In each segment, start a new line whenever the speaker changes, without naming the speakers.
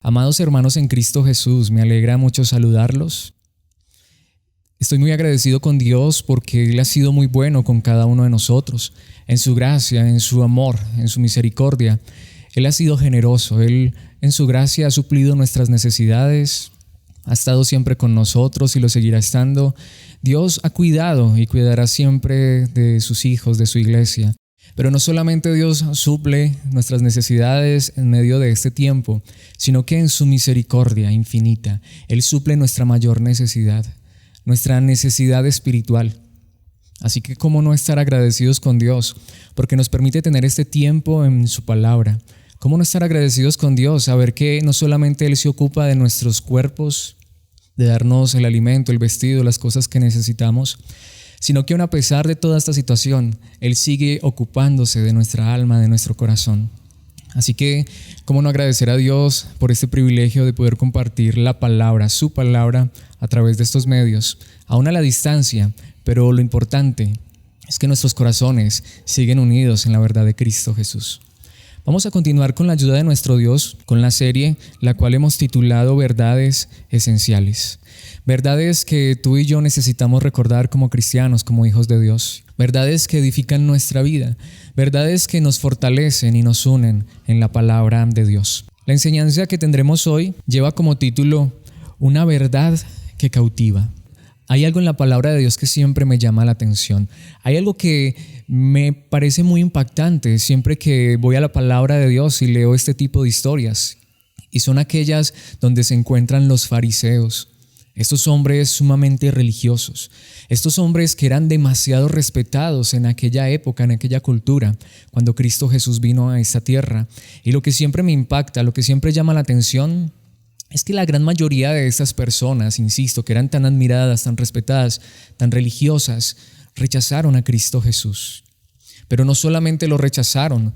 Amados hermanos en Cristo Jesús, me alegra mucho saludarlos. Estoy muy agradecido con Dios porque Él ha sido muy bueno con cada uno de nosotros. En su gracia, en su amor, en su misericordia. Él ha sido generoso. Él en su gracia ha suplido nuestras necesidades. Ha estado siempre con nosotros y lo seguirá estando. Dios ha cuidado y cuidará siempre de sus hijos, de su iglesia. Pero no solamente Dios suple nuestras necesidades en medio de este tiempo, sino que en su misericordia infinita, Él suple nuestra mayor necesidad, nuestra necesidad espiritual. Así que cómo no estar agradecidos con Dios, porque nos permite tener este tiempo en su palabra. Cómo no estar agradecidos con Dios, saber que no solamente Él se ocupa de nuestros cuerpos, de darnos el alimento, el vestido, las cosas que necesitamos, sino que aun a pesar de toda esta situación, Él sigue ocupándose de nuestra alma, de nuestro corazón. Así que, ¿cómo no agradecer a Dios por este privilegio de poder compartir la palabra, su palabra, a través de estos medios, aún a la distancia? Pero lo importante es que nuestros corazones siguen unidos en la verdad de Cristo Jesús. Vamos a continuar con la ayuda de nuestro Dios, con la serie, la cual hemos titulado Verdades Esenciales. Verdades que tú y yo necesitamos recordar como cristianos, como hijos de Dios. Verdades que edifican nuestra vida. Verdades que nos fortalecen y nos unen en la palabra de Dios. La enseñanza que tendremos hoy lleva como título Una verdad que cautiva. Hay algo en la palabra de Dios que siempre me llama la atención. Hay algo que me parece muy impactante siempre que voy a la palabra de Dios y leo este tipo de historias. Y son aquellas donde se encuentran los fariseos. Estos hombres sumamente religiosos, estos hombres que eran demasiado respetados en aquella época, en aquella cultura, cuando Cristo Jesús vino a esta tierra. Y lo que siempre me impacta, lo que siempre llama la atención, es que la gran mayoría de estas personas, insisto, que eran tan admiradas, tan respetadas, tan religiosas, rechazaron a Cristo Jesús. Pero no solamente lo rechazaron,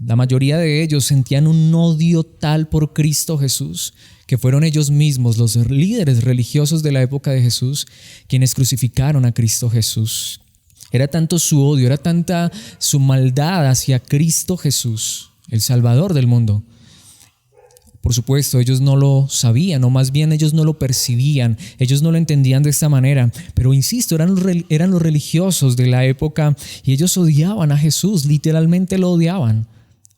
la mayoría de ellos sentían un odio tal por Cristo Jesús que fueron ellos mismos, los líderes religiosos de la época de Jesús, quienes crucificaron a Cristo Jesús. Era tanto su odio, era tanta su maldad hacia Cristo Jesús, el Salvador del mundo. Por supuesto, ellos no lo sabían, o más bien ellos no lo percibían, ellos no lo entendían de esta manera, pero insisto, eran los religiosos de la época y ellos odiaban a Jesús, literalmente lo odiaban.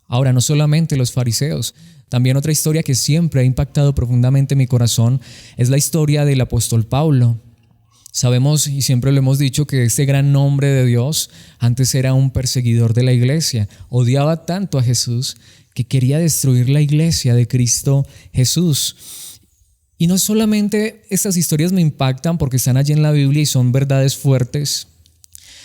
Ahora, no solamente los fariseos, también otra historia que siempre ha impactado profundamente mi corazón es la historia del apóstol Pablo. Sabemos y siempre lo hemos dicho que este gran hombre de Dios antes era un perseguidor de la iglesia, odiaba tanto a Jesús que quería destruir la iglesia de Cristo Jesús. Y no solamente estas historias me impactan porque están allí en la Biblia y son verdades fuertes,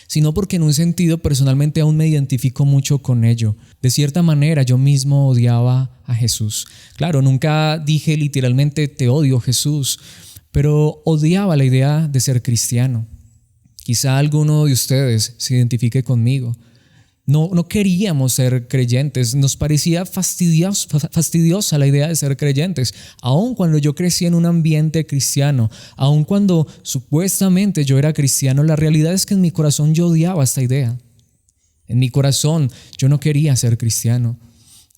sino porque en un sentido personalmente aún me identifico mucho con ello. De cierta manera yo mismo odiaba a Jesús. Claro, nunca dije literalmente te odio Jesús, pero odiaba la idea de ser cristiano. Quizá alguno de ustedes se identifique conmigo. No queríamos ser creyentes, nos parecía fastidiosa la idea de ser creyentes, aun cuando yo crecí en un ambiente cristiano, aun cuando supuestamente yo era cristiano, la realidad es que en mi corazón yo odiaba esta idea. En mi corazón yo no quería ser cristiano.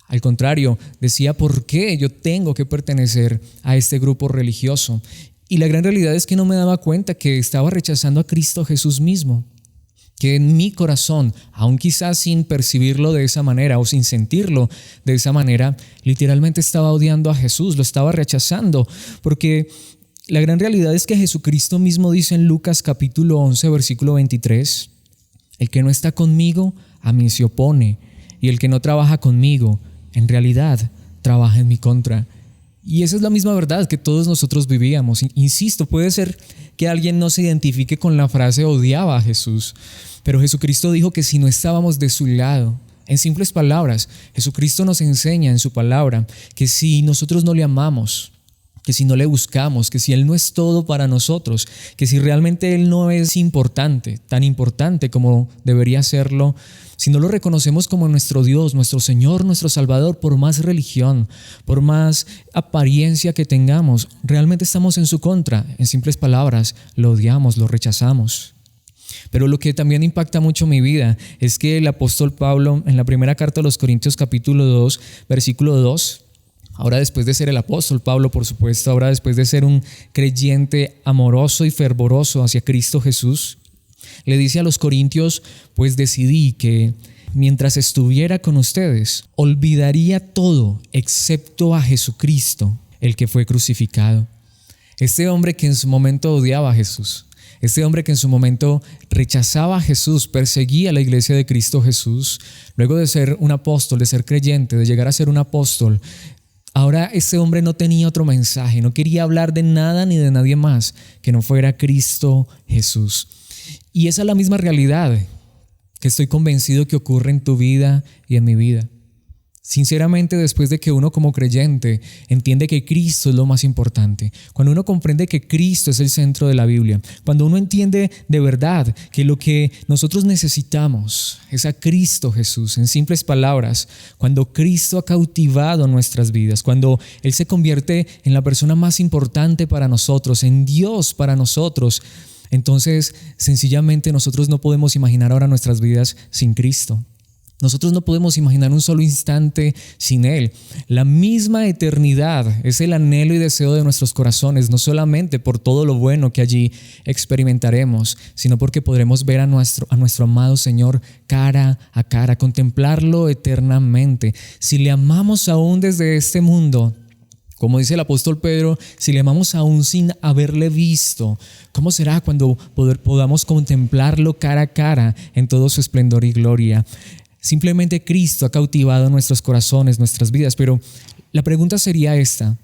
Al contrario, decía, ¿por qué yo tengo que pertenecer a este grupo religioso? Y la gran realidad es que no me daba cuenta que estaba rechazando a Cristo Jesús mismo. Que en mi corazón, aun quizás sin percibirlo de esa manera o sin sentirlo de esa manera, literalmente estaba odiando a Jesús, lo estaba rechazando, porque la gran realidad es que Jesucristo mismo dice en Lucas capítulo 11, versículo 23, el que no está conmigo, a mí se opone, y el que no trabaja conmigo, en realidad, trabaja en mi contra. Y esa es la misma verdad que todos nosotros vivíamos. Insisto, puede ser que alguien no se identifique con la frase odiaba a Jesús, pero Jesucristo dijo que si no estábamos de su lado, en simples palabras, Jesucristo nos enseña en su palabra que si nosotros no le amamos, que si no le buscamos, que si Él no es todo para nosotros, que si realmente Él no es importante, tan importante como debería serlo, si no lo reconocemos como nuestro Dios, nuestro Señor, nuestro Salvador, por más religión, por más apariencia que tengamos, realmente estamos en su contra. En simples palabras, lo odiamos, lo rechazamos. Pero lo que también impacta mucho mi vida es que el apóstol Pablo, en la primera carta a los Corintios capítulo 2, versículo 2, ahora después de ser el apóstol Pablo, por supuesto, ahora después de ser un creyente amoroso y fervoroso hacia Cristo Jesús, le dice a los corintios: pues decidí que mientras estuviera con ustedes, olvidaría todo excepto a Jesucristo, el que fue crucificado. Este hombre que en su momento odiaba a Jesús, este hombre que en su momento rechazaba a Jesús, perseguía a la iglesia de Cristo Jesús, luego de ser un apóstol, de ser creyente, de llegar a ser un apóstol, ahora este hombre no tenía otro mensaje, no quería hablar de nada ni de nadie más que no fuera Cristo Jesús. Y esa es la misma realidad que estoy convencido que ocurre en tu vida y en mi vida. Sinceramente, después de que uno como creyente entiende que Cristo es lo más importante, cuando uno comprende que Cristo es el centro de la Biblia, cuando uno entiende de verdad que lo que nosotros necesitamos es a Cristo Jesús, en simples palabras, cuando Cristo ha cautivado nuestras vidas, cuando Él se convierte en la persona más importante para nosotros, en Dios para nosotros, entonces sencillamente nosotros no podemos imaginar ahora nuestras vidas sin Cristo. Nosotros no podemos imaginar un solo instante sin Él. La misma eternidad es el anhelo y deseo de nuestros corazones, no solamente por todo lo bueno que allí experimentaremos, sino porque podremos ver a nuestro amado Señor cara a cara, contemplarlo eternamente. Si le amamos aún desde este mundo, como dice el apóstol Pedro, si le amamos aún sin haberle visto, ¿cómo será cuando podamos contemplarlo cara a cara en todo su esplendor y gloria? Simplemente Cristo ha cautivado nuestros corazones, nuestras vidas, pero la pregunta sería esta: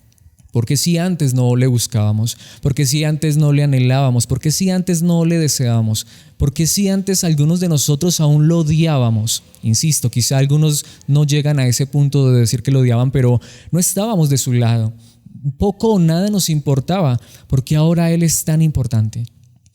¿por qué si antes no le buscábamos? ¿Por qué si antes no le anhelábamos? ¿Por qué si antes no le deseábamos? ¿Por qué si antes algunos de nosotros aún lo odiábamos? Insisto, quizá algunos no llegan a ese punto de decir que lo odiaban, pero no estábamos de su lado. Poco o nada nos importaba. ¿Por qué ahora Él es tan importante?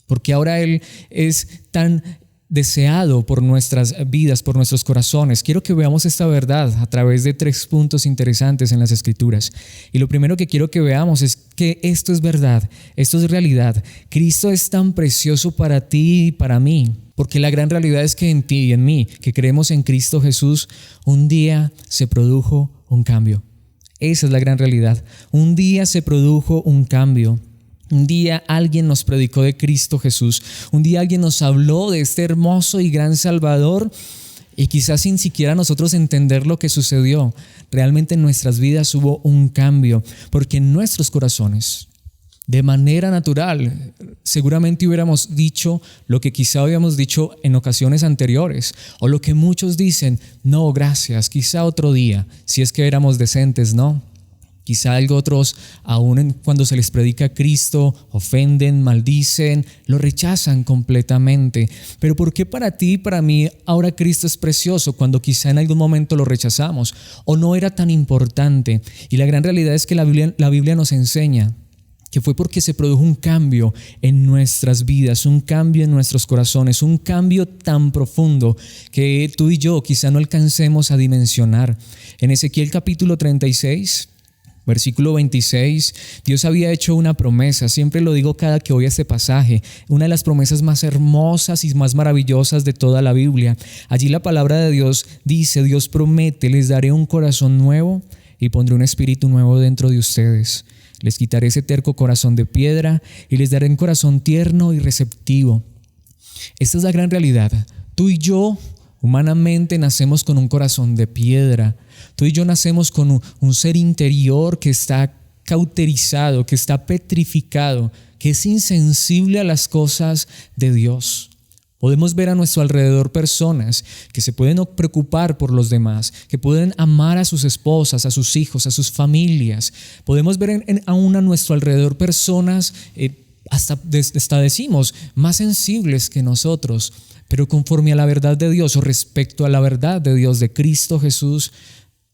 ¿Por qué ahora Él es tan deseado por nuestras vidas, por nuestros corazones? Quiero que veamos esta verdad a través de 3 puntos interesantes en las Escrituras. Y lo primero que quiero que veamos es que esto es verdad, esto es realidad. Cristo es tan precioso para ti y para mí, porque la gran realidad es que en ti y en mí, que creemos en Cristo Jesús, un día se produjo un cambio. Esa es la gran realidad. Un día se produjo un cambio. Un día alguien nos predicó de Cristo Jesús. Un día alguien nos habló de este hermoso y gran Salvador, y quizás sin siquiera nosotros entender lo que sucedió, realmente en nuestras vidas hubo un cambio, porque en nuestros corazones, de manera natural, seguramente hubiéramos dicho lo que quizá habíamos dicho en ocasiones anteriores, o lo que muchos dicen: no, gracias, quizá otro día, si es que éramos decentes, ¿no? Quizá algo otros, aún cuando se les predica a Cristo, ofenden, maldicen, lo rechazan completamente. Pero ¿por qué para ti y para mí ahora Cristo es precioso cuando quizá en algún momento lo rechazamos o no era tan importante? Y la gran realidad es que la Biblia nos enseña que fue porque se produjo un cambio en nuestras vidas, un cambio en nuestros corazones, un cambio tan profundo que tú y yo quizá no alcancemos a dimensionar. En Ezequiel capítulo 36, versículo 26, Dios había hecho una promesa. Siempre lo digo cada que voy a este pasaje, una de las promesas más hermosas y más maravillosas de toda la Biblia. Allí la palabra de Dios dice: Dios promete: les daré un corazón nuevo y pondré un espíritu nuevo dentro de ustedes. Les quitaré ese terco corazón de piedra y les daré un corazón tierno y receptivo. Esta es la gran realidad. Tú y yo humanamente nacemos con un corazón de piedra. Tú y yo nacemos con un ser interior que está cauterizado, que está petrificado, que es insensible a las cosas de Dios. Podemos ver a nuestro alrededor personas que se pueden preocupar por los demás, que pueden amar a sus esposas, a sus hijos, a sus familias. Podemos ver aún a nuestro alrededor personas, hasta decimos, más sensibles que nosotros, pero conforme a la verdad de Dios o respecto a la verdad de Dios, de Cristo Jesús,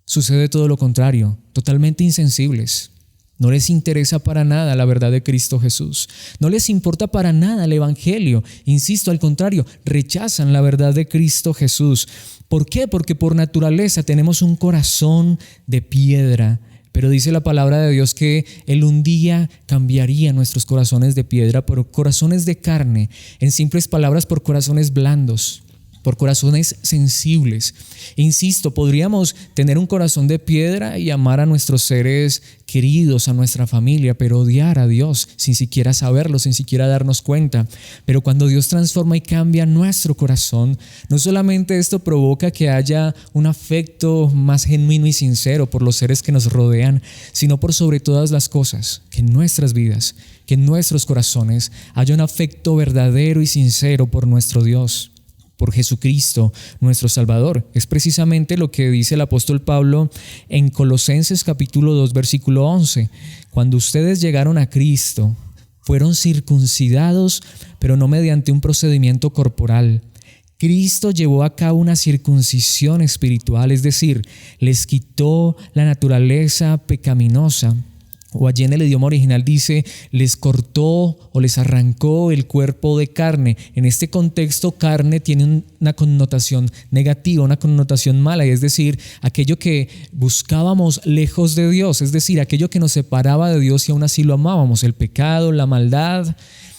sucede todo lo contrario, totalmente insensibles. No les interesa para nada la verdad de Cristo Jesús. No les importa para nada el evangelio. Insisto, al contrario, rechazan la verdad de Cristo Jesús. ¿Por qué? Porque por naturaleza tenemos un corazón de piedra. Pero dice la palabra de Dios que Él un día cambiaría nuestros corazones de piedra por corazones de carne, en simples palabras, por corazones blandos, por corazones sensibles. Insisto, podríamos tener un corazón de piedra y amar a nuestros seres queridos, a nuestra familia, pero odiar a Dios sin siquiera saberlo, sin siquiera darnos cuenta. Pero cuando Dios transforma y cambia nuestro corazón, no solamente esto provoca que haya un afecto más genuino y sincero por los seres que nos rodean, sino por sobre todas las cosas, que en nuestras vidas, que en nuestros corazones haya un afecto verdadero y sincero por nuestro Dios, por Jesucristo, nuestro Salvador. Es precisamente lo que dice el apóstol Pablo en Colosenses capítulo 2, versículo 11. Cuando ustedes llegaron a Cristo, fueron circuncidados, pero no mediante un procedimiento corporal. Cristo llevó a cabo una circuncisión espiritual, es decir, les quitó la naturaleza pecaminosa. O allí en el idioma original dice, les cortó o les arrancó el cuerpo de carne. En este contexto, carne tiene una connotación negativa, una connotación mala, y es decir, aquello que buscábamos lejos de Dios, es decir, aquello que nos separaba de Dios y aún así lo amábamos, el pecado, la maldad.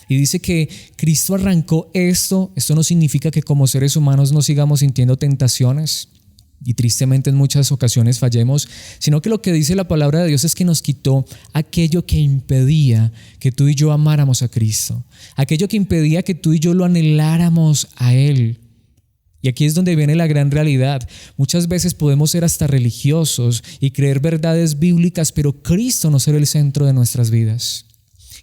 Y dice que Cristo arrancó esto. Esto no significa que como seres humanos no sigamos sintiendo tentaciones y tristemente en muchas ocasiones fallemos, sino que lo que dice la palabra de Dios es que nos quitó aquello que impedía que tú y yo amáramos a Cristo, aquello que impedía que tú y yo lo anheláramos a Él. Y aquí es donde viene la gran realidad. Muchas veces podemos ser hasta religiosos y creer verdades bíblicas, pero Cristo no ser el centro de nuestras vidas.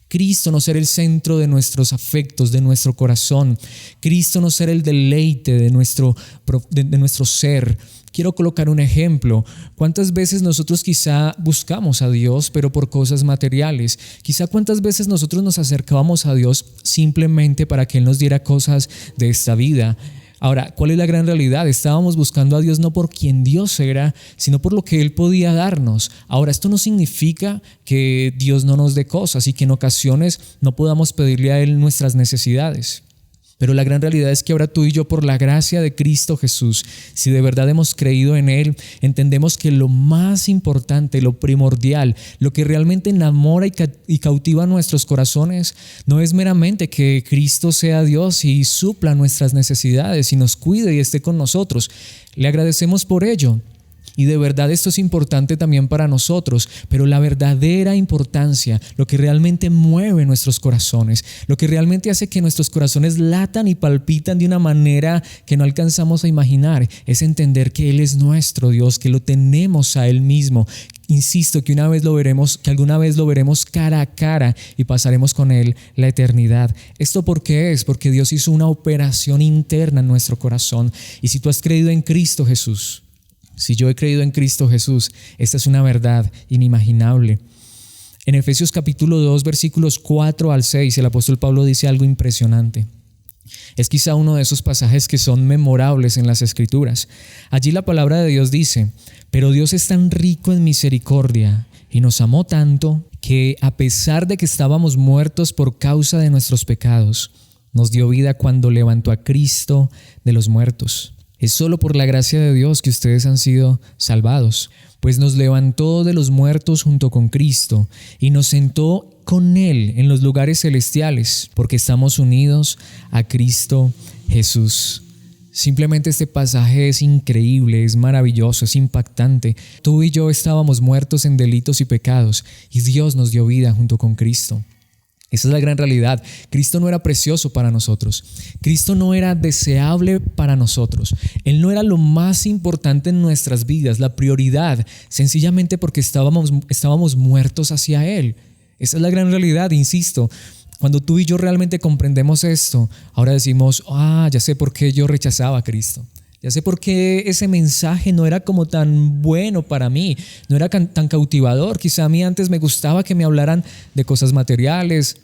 Cristo no ser el centro de nuestros afectos, de nuestro corazón. Cristo no ser el deleite de nuestro ser. Quiero colocar un ejemplo. ¿Cuántas veces nosotros quizá buscamos a Dios, pero por cosas materiales? Quizá cuántas veces nosotros nos acercábamos a Dios simplemente para que Él nos diera cosas de esta vida. Ahora, ¿cuál es la gran realidad? Estábamos buscando a Dios no por quien Dios era, sino por lo que Él podía darnos. Ahora, esto no significa que Dios no nos dé cosas y que en ocasiones no podamos pedirle a Él nuestras necesidades. Pero la gran realidad es que ahora tú y yo, por la gracia de Cristo Jesús, si de verdad hemos creído en Él, entendemos que lo más importante, lo primordial, lo que realmente enamora y cautiva nuestros corazones, no es meramente que Cristo sea Dios y supla nuestras necesidades y nos cuide y esté con nosotros. Le agradecemos por ello. Y de verdad esto es importante también para nosotros, pero la verdadera importancia, lo que realmente mueve nuestros corazones, lo que realmente hace que nuestros corazones latan y palpitan de una manera que no alcanzamos a imaginar, es entender que Él es nuestro Dios, que lo tenemos a Él mismo. Insisto que alguna vez lo veremos cara a cara y pasaremos con Él la eternidad. ¿Esto por qué es? Porque Dios hizo una operación interna en nuestro corazón. Y si tú has creído en Cristo Jesús, si yo he creído en Cristo Jesús, esta es una verdad inimaginable. En Efesios capítulo 2, versículos 4 al 6, el apóstol Pablo dice algo impresionante. Es quizá uno de esos pasajes que son memorables en las Escrituras. Allí la palabra de Dios dice, pero Dios es tan rico en misericordia y nos amó tanto que a pesar de que estábamos muertos por causa de nuestros pecados, nos dio vida cuando levantó a Cristo de los muertos. Es solo por la gracia de Dios que ustedes han sido salvados, pues nos levantó de los muertos junto con Cristo y nos sentó con Él en los lugares celestiales, porque estamos unidos a Cristo Jesús. Simplemente este pasaje es increíble, es maravilloso, es impactante. Tú y yo estábamos muertos en delitos y pecados y Dios nos dio vida junto con Cristo. Esa es la gran realidad. Cristo no era precioso para nosotros. Cristo no era deseable para nosotros. Él no era lo más importante en nuestras vidas, la prioridad, sencillamente porque estábamos muertos hacia Él. Esa es la gran realidad, insisto. Cuando tú y yo realmente comprendemos esto, ahora decimos, ya sé por qué yo rechazaba a Cristo. Ya sé por qué ese mensaje no era como tan bueno para mí, no era tan cautivador. Quizá a mí antes me gustaba que me hablaran de cosas materiales,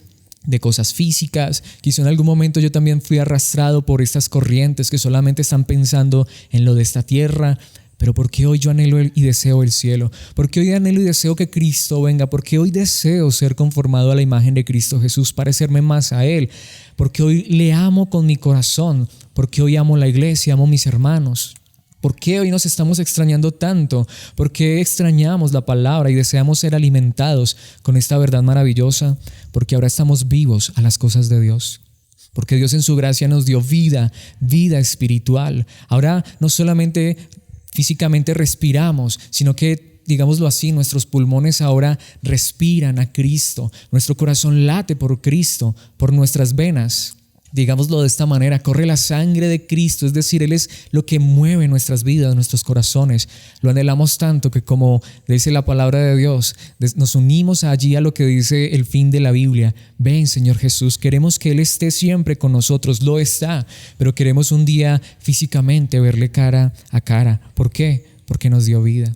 de cosas físicas. Quizá en algún momento yo también fui arrastrado por estas corrientes que solamente están pensando en lo de esta tierra. Pero ¿por qué hoy yo anhelo y deseo el cielo? ¿Por qué hoy anhelo y deseo que Cristo venga? ¿Por qué hoy deseo ser conformado a la imagen de Cristo Jesús, parecerme más a Él? ¿Por qué hoy le amo con mi corazón? ¿Por qué hoy amo la iglesia, amo mis hermanos? ¿Por qué hoy nos estamos extrañando tanto? ¿Por qué extrañamos la palabra y deseamos ser alimentados con esta verdad maravillosa? Porque ahora estamos vivos a las cosas de Dios. Porque Dios en su gracia nos dio vida, vida espiritual. Ahora no solamente físicamente respiramos, sino que, digámoslo así, nuestros pulmones ahora respiran a Cristo. Nuestro corazón late por Cristo, por nuestras venas. Digámoslo de esta manera, corre la sangre de Cristo, es decir, Él es lo que mueve nuestras vidas, nuestros corazones. Lo anhelamos tanto que, como dice la palabra de Dios, nos unimos allí a lo que dice el fin de la Biblia. Ven, Señor Jesús, queremos que Él esté siempre con nosotros, lo está, pero queremos un día físicamente verle cara a cara. ¿Por qué? Porque nos dio vida.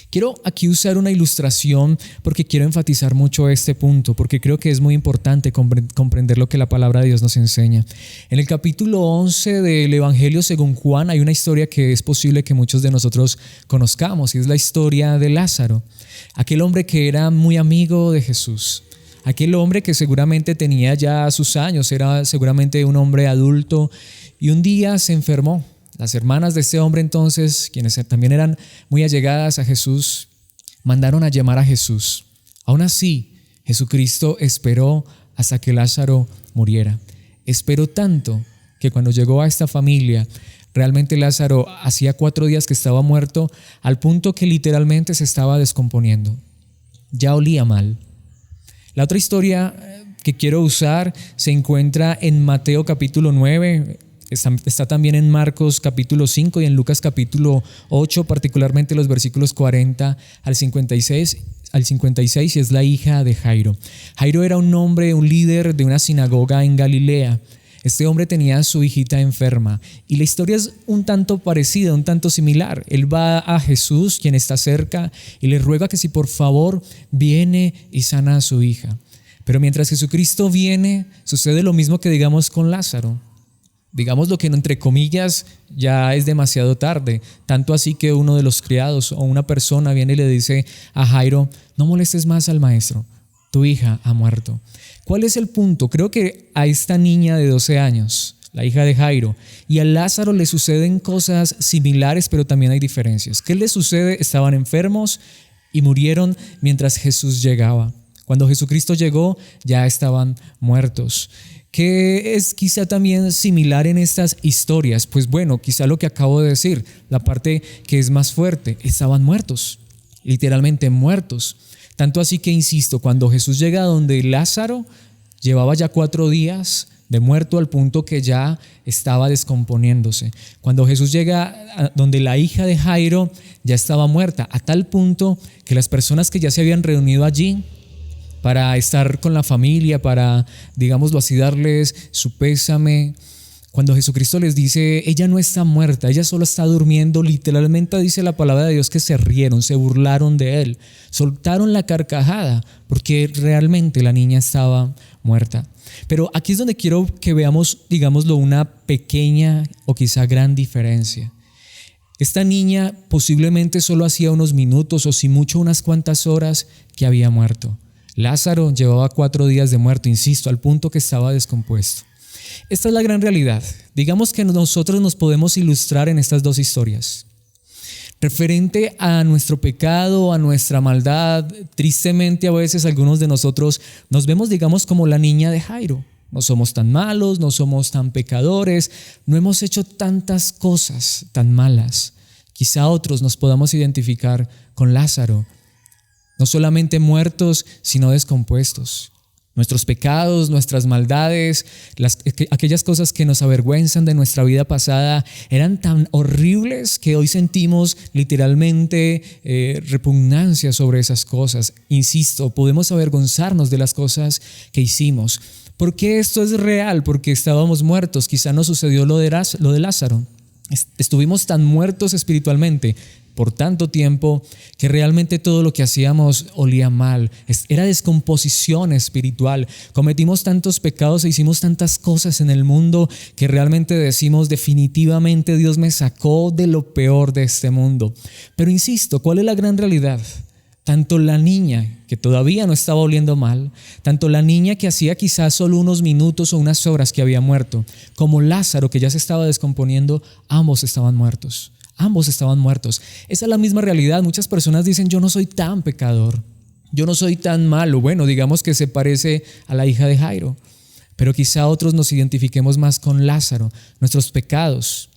Quiero aquí usar una ilustración porque quiero enfatizar mucho este punto, porque creo que es muy importante comprender lo que la palabra de Dios nos enseña. En el capítulo 11 del Evangelio según Juan hay una historia que es posible que muchos de nosotros conozcamos, y es la historia de Lázaro, aquel hombre que era muy amigo de Jesús. Aquel hombre que seguramente tenía ya sus años, era seguramente un hombre adulto, y un día se enfermó. Las hermanas de este hombre entonces, quienes también eran muy allegadas a Jesús, mandaron a llamar a Jesús. Aún así, Jesucristo esperó hasta que Lázaro muriera. Esperó tanto que cuando llegó a esta familia, realmente Lázaro hacía 4 días que estaba muerto, al punto que literalmente se estaba descomponiendo. Ya olía mal. La otra historia que quiero usar se encuentra en Mateo capítulo 9, está también en Marcos capítulo 5 y en Lucas capítulo 8, particularmente los versículos 40 al 56, y es la hija de Jairo. Jairo era un hombre, un líder de una sinagoga en Galilea. Este hombre tenía a su hijita enferma y la historia es un tanto parecida, un tanto similar. Él va a Jesús, quien está cerca, y le ruega que si por favor viene y sana a su hija. Pero mientras Jesucristo viene, sucede lo mismo que digamos con Lázaro. Digamos lo que entre comillas ya es demasiado tarde, tanto así que uno de los criados o una persona viene y le dice a Jairo: no molestes más al maestro, tu hija ha muerto. ¿Cuál es el punto? Creo que a esta niña de 12 años, la hija de Jairo, y a Lázaro le suceden cosas similares, pero también hay diferencias. ¿Qué les sucede? Estaban enfermos y murieron mientras Jesús llegaba. Cuando Jesucristo llegó, ya estaban muertos. ¿Qué es quizá también similar en estas historias? Pues bueno, quizá lo que acabo de decir, la parte que es más fuerte, estaban muertos, literalmente muertos. Tanto así que, insisto, cuando Jesús llega donde Lázaro, llevaba ya 4 días de muerto al punto que ya estaba descomponiéndose. Cuando Jesús llega a donde la hija de Jairo, ya estaba muerta, a tal punto que las personas que ya se habían reunido allí para estar con la familia, para, digámoslo así, darles su pésame, cuando Jesucristo les dice: ella no está muerta, ella solo está durmiendo, literalmente dice la palabra de Dios que se rieron, se burlaron de él, soltaron la carcajada porque realmente la niña estaba muerta. Pero aquí es donde quiero que veamos, digámoslo, una pequeña o quizá gran diferencia. Esta niña posiblemente solo hacía unos minutos o si mucho unas cuantas horas que había muerto. Lázaro llevaba 4 días de muerto, insisto, al punto que estaba descompuesto. Esta es la gran realidad. Digamos que nosotros nos podemos ilustrar en estas 2 historias. Referente a nuestro pecado, a nuestra maldad, tristemente a veces algunos de nosotros nos vemos, digamos, como la niña de Jairo. No somos tan malos, no somos tan pecadores, no hemos hecho tantas cosas tan malas. Quizá otros nos podamos identificar con Lázaro. No solamente muertos, sino descompuestos. Nuestros pecados, nuestras maldades, aquellas cosas que nos avergüenzan de nuestra vida pasada eran tan horribles que hoy sentimos literalmente repugnancia sobre esas cosas. Insisto, podemos avergonzarnos de las cosas que hicimos. ¿Por qué esto es real? Porque estábamos muertos. Quizá nos sucedió lo de Lázaro. Estuvimos tan muertos espiritualmente por tanto tiempo que realmente todo lo que hacíamos olía mal. Era descomposición espiritual. Cometimos tantos pecados e hicimos tantas cosas en el mundo que realmente decimos: definitivamente Dios me sacó de lo peor de este mundo. Pero insisto, ¿cuál es la gran realidad? Tanto la niña, que todavía no estaba oliendo mal, tanto la niña que hacía quizás solo unos minutos o unas horas que había muerto, como Lázaro, que ya se estaba descomponiendo, ambos estaban muertos. Ambos estaban muertos. Esa es la misma realidad. Muchas personas dicen, yo no soy tan pecador, yo no soy tan malo. Bueno, digamos que se parece a la hija de Jairo, pero quizá otros nos identifiquemos más con Lázaro. Nuestros pecados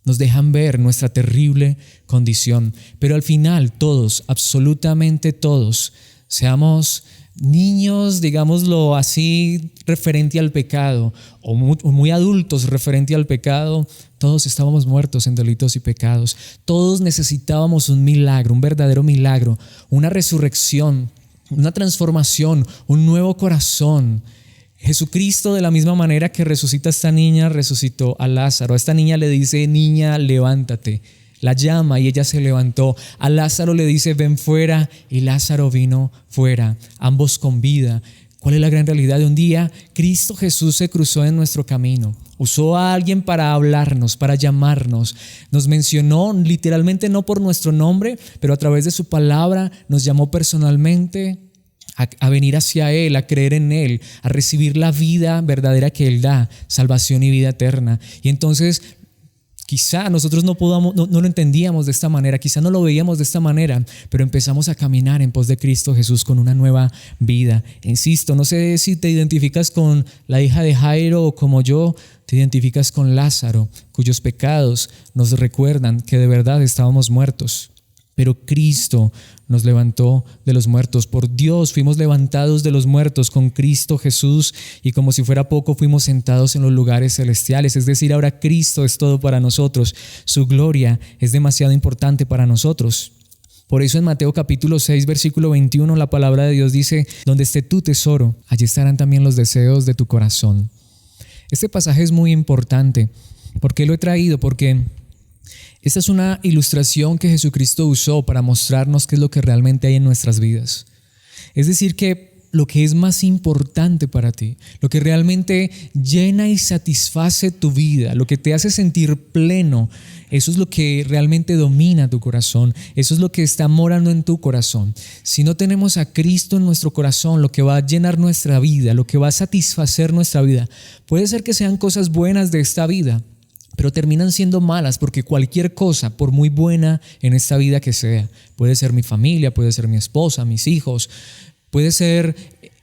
nos dejan ver nuestra terrible condición, pero al final todos, absolutamente todos, seamos niños, digámoslo así, referente al pecado, o muy adultos referente al pecado, todos estábamos muertos en delitos y pecados. Todos necesitábamos un milagro, un verdadero milagro, una resurrección, una transformación, un nuevo corazón. Jesucristo, de la misma manera que resucita a esta niña, resucitó a Lázaro. A esta niña le dice, niña, levántate. La llama y ella se levantó. A Lázaro le dice, ven fuera, y Lázaro vino fuera, ambos con vida. ¿Cuál es la gran realidad? De un día, Cristo Jesús se cruzó en nuestro camino. Usó a alguien para hablarnos, para llamarnos. Nos mencionó literalmente no por nuestro nombre, pero a través de su palabra nos llamó personalmente a venir hacia Él, a creer en Él, a recibir la vida verdadera que Él da, salvación y vida eterna. Y entonces quizá nosotros no lo entendíamos de esta manera, quizá no lo veíamos de esta manera, pero empezamos a caminar en pos de Cristo Jesús con una nueva vida. Insisto, no sé si te identificas con la hija de Jairo o como yo, te identificas con Lázaro, cuyos pecados nos recuerdan que de verdad estábamos muertos. Pero Cristo nos levantó de los muertos. Por Dios fuimos levantados de los muertos con Cristo Jesús, y como si fuera poco, fuimos sentados en los lugares celestiales. Es decir, ahora Cristo es todo para nosotros. Su gloria es demasiado importante para nosotros. Por eso en Mateo capítulo 6, versículo 21, la palabra de Dios dice, donde esté tu tesoro, allí estarán también los deseos de tu corazón. Este pasaje es muy importante. ¿Por qué lo he traído? Porque esta es una ilustración que Jesucristo usó para mostrarnos qué es lo que realmente hay en nuestras vidas. Es decir, que lo que es más importante para ti, lo que realmente llena y satisface tu vida, lo que te hace sentir pleno, eso es lo que realmente domina tu corazón, eso es lo que está morando en tu corazón. Si no tenemos a Cristo en nuestro corazón, lo que va a llenar nuestra vida, lo que va a satisfacer nuestra vida, puede ser que sean cosas buenas de esta vida, pero terminan siendo malas, porque cualquier cosa, por muy buena en esta vida que sea, puede ser mi familia, puede ser mi esposa, mis hijos, puede ser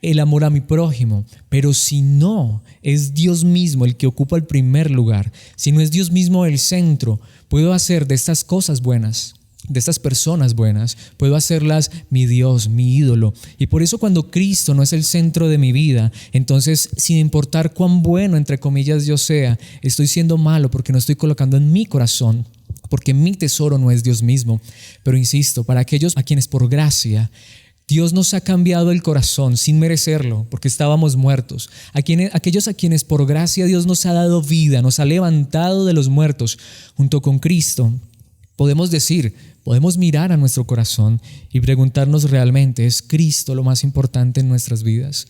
el amor a mi prójimo, pero si no es Dios mismo el que ocupa el primer lugar, si no es Dios mismo el centro, puedo hacer de estas cosas buenas, de estas personas buenas, puedo hacerlas mi Dios, mi ídolo. Y por eso cuando Cristo no es el centro de mi vida, entonces sin importar cuán bueno, entre comillas, yo sea, estoy siendo malo porque no estoy colocando en mi corazón, porque mi tesoro no es Dios mismo. Pero insisto, para aquellos a quienes por gracia Dios nos ha cambiado el corazón sin merecerlo, porque estábamos muertos. Aquellos a quienes por gracia Dios nos ha dado vida, nos ha levantado de los muertos junto con Cristo, podemos mirar a nuestro corazón y preguntarnos realmente, ¿es Cristo lo más importante en nuestras vidas?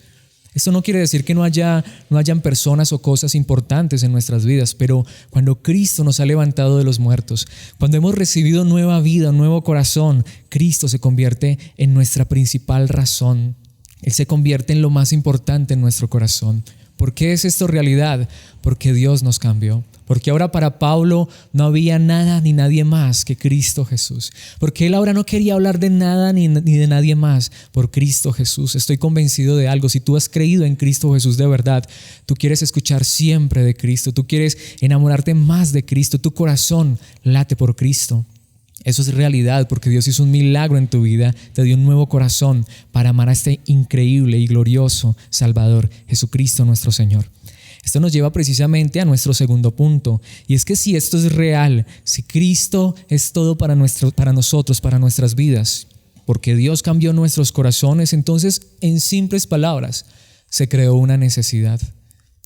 Esto no quiere decir que no hayan personas o cosas importantes en nuestras vidas, pero cuando Cristo nos ha levantado de los muertos, cuando hemos recibido nueva vida, un nuevo corazón, Cristo se convierte en nuestra principal razón. Él se convierte en lo más importante en nuestro corazón. ¿Por qué es esto realidad? Porque Dios nos cambió. Porque ahora para Pablo no había nada ni nadie más que Cristo Jesús. Porque él ahora no quería hablar de nada ni de nadie más por Cristo Jesús. Estoy convencido de algo. Si tú has creído en Cristo Jesús de verdad, tú quieres escuchar siempre de Cristo. Tú quieres enamorarte más de Cristo. Tu corazón late por Cristo. Eso es realidad, porque Dios hizo un milagro en tu vida, te dio un nuevo corazón para amar a este increíble y glorioso Salvador, Jesucristo nuestro Señor. Esto nos lleva precisamente a nuestro segundo punto, y es que si esto es real, si Cristo es todo para nosotros, para nuestras vidas, porque Dios cambió nuestros corazones, entonces, en simples palabras, se creó una necesidad.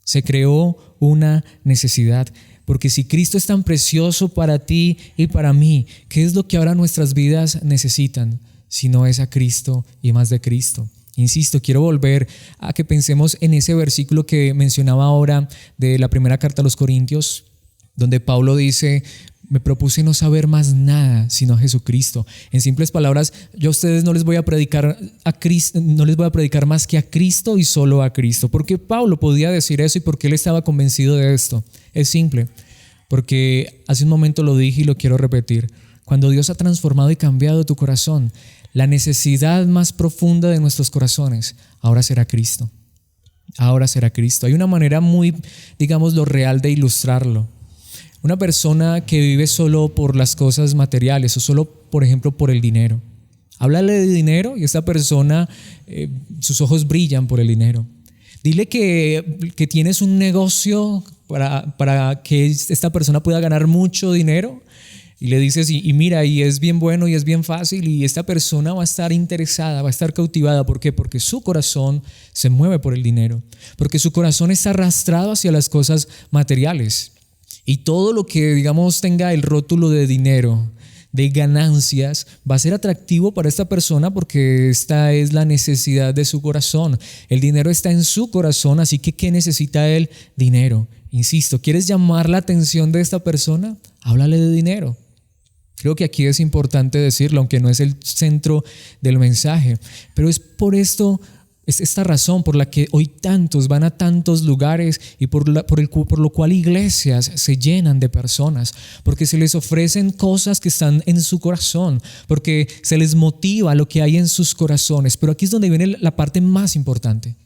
Se creó una necesidad. Porque si Cristo es tan precioso para ti y para mí, ¿qué es lo que ahora nuestras vidas necesitan? Si no es a Cristo y más de Cristo. Insisto, quiero volver a que pensemos en ese versículo que mencionaba ahora de la primera carta a los Corintios, donde Pablo dice: me propuse no saber más nada sino a Jesucristo. En simples palabras, yo a ustedes no les voy a predicar a Cristo, no les voy a predicar más que a Cristo y solo a Cristo. ¿Por qué Pablo podía decir eso y por qué él estaba convencido de esto? Es simple, porque hace un momento lo dije y lo quiero repetir. Cuando Dios ha transformado y cambiado tu corazón, la necesidad más profunda de nuestros corazones ahora será Cristo. Ahora será Cristo. Hay una manera muy, digamos, lo real de ilustrarlo. Una persona que vive solo por las cosas materiales o solo, por ejemplo, por el dinero. Háblale de dinero y esta persona, sus ojos brillan por el dinero. Dile que tienes un negocio para que esta persona pueda ganar mucho dinero y le dices, y mira, y es bien bueno y es bien fácil, y esta persona va a estar interesada, va a estar cautivada. ¿Por qué? Porque su corazón se mueve por el dinero, porque su corazón está arrastrado hacia las cosas materiales. Y todo lo que, digamos, tenga el rótulo de dinero, de ganancias, va a ser atractivo para esta persona porque esta es la necesidad de su corazón. El dinero está en su corazón, así que ¿qué necesita él? Dinero. Insisto, ¿quieres llamar la atención de esta persona? Háblale de dinero. Creo que aquí es importante decirlo, aunque no es el centro del mensaje, pero es por esto, es esta razón por la que hoy tantos van a tantos lugares y por lo cual iglesias se llenan de personas, porque se les ofrecen cosas que están en su corazón, porque se les motiva lo que hay en sus corazones. Pero aquí es donde viene la parte más importante.